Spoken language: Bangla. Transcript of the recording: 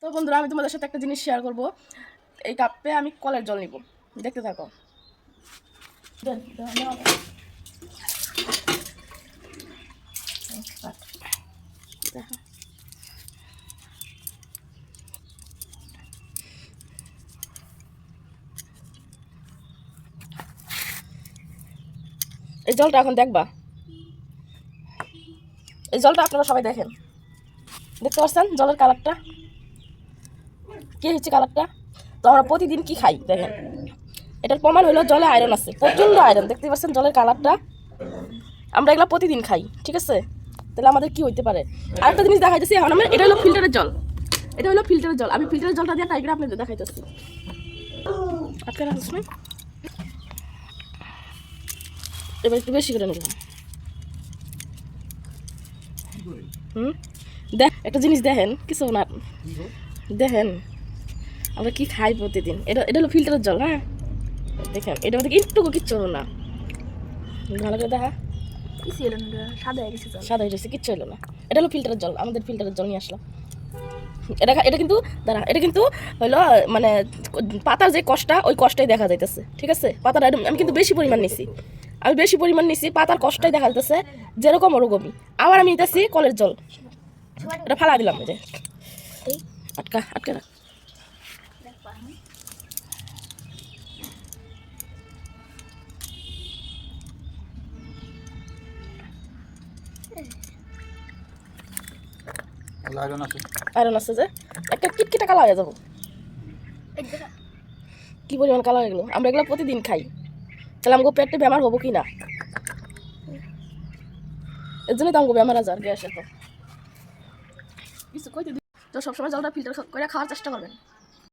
তো বন্ধুরা, আমি তোমাদের সাথে একটা জিনিস শেয়ার করব। এই কাপে আমি কলের জল নিব, দেখতে থাকো। এই জলটা এখন দেখবা, এই জলটা আপনারা সবাই দেখেন, দেখতে পাচ্ছেন জলের কালারটা কি হচ্ছে কালারটা। তো আমরা প্রতিদিন কি খাই দেখেন, এটার প্রমাণ হলো জলে আয়রন আছে, প্রচণ্ড আয়রন। দেখতে পাচ্ছেন জলের কালারটা, আমরা এগুলো প্রতিদিন খাই, ঠিক আছে? তাহলে আমাদের কি হইতে পারে? আরেকটা জিনিস দেখাইতেছি এখন আমরা, এটা হলো ফিল্টারের জল, এটা হলো ফিল্টারের জল। আমি ফিল্টারের জলটা দিয়ে ট্রাই করে আপনাদের দেখাইতেছি। আজকে রাখছিস না, এবার একটু বেশি করে নিলাম। দেখ একটা জিনিস দেখেন, কিছু না দেখেন আমরা কি খাই প্রতিদিন। এটা এটা হলো ফিল্টারের জল। হ্যাঁ দেখেন, এটার মধ্যে একটুকু কিচ্ছু হলো না। ভালো করে দেখা, সাদা হয়ে গেছে, কিচ্ছু হলো না। এটা হলো ফিল্টারের জল, আমাদের ফিল্টারের জল নিয়ে আসলাম। এটা কিন্তু দাঁড়া, এটা কিন্তু হলো মানে পাতার যে কষ্টটা, ওই কষ্টটাই দেখা যাইতেছে, ঠিক আছে? পাতাটা আমি কিন্তু বেশি পরিমাণ নিছি, পাতার কষ্টটাই দেখা যাইতেছে, যেরকম ওরকমই। আবার আমি নিতেছি কলের জল, এটা ফালা দিলাম, এই যে আটকা আটকা রাখ। আয়রন আছে যে একটা কিটকিটা কালা হয়ে যাবো। কি পরিমাণ কালার এগুলো, আমরা এগুলো প্রতিদিন খাই, তাহলে আমাকে পেটে বেমার হবো কি না? এর জন্যই তো আমাকে বেমার আজার গ্যাস এত কিছু কইতে। তো সবসময় জলটা ফিল্টার করে খাওয়ার চেষ্টা করবেন।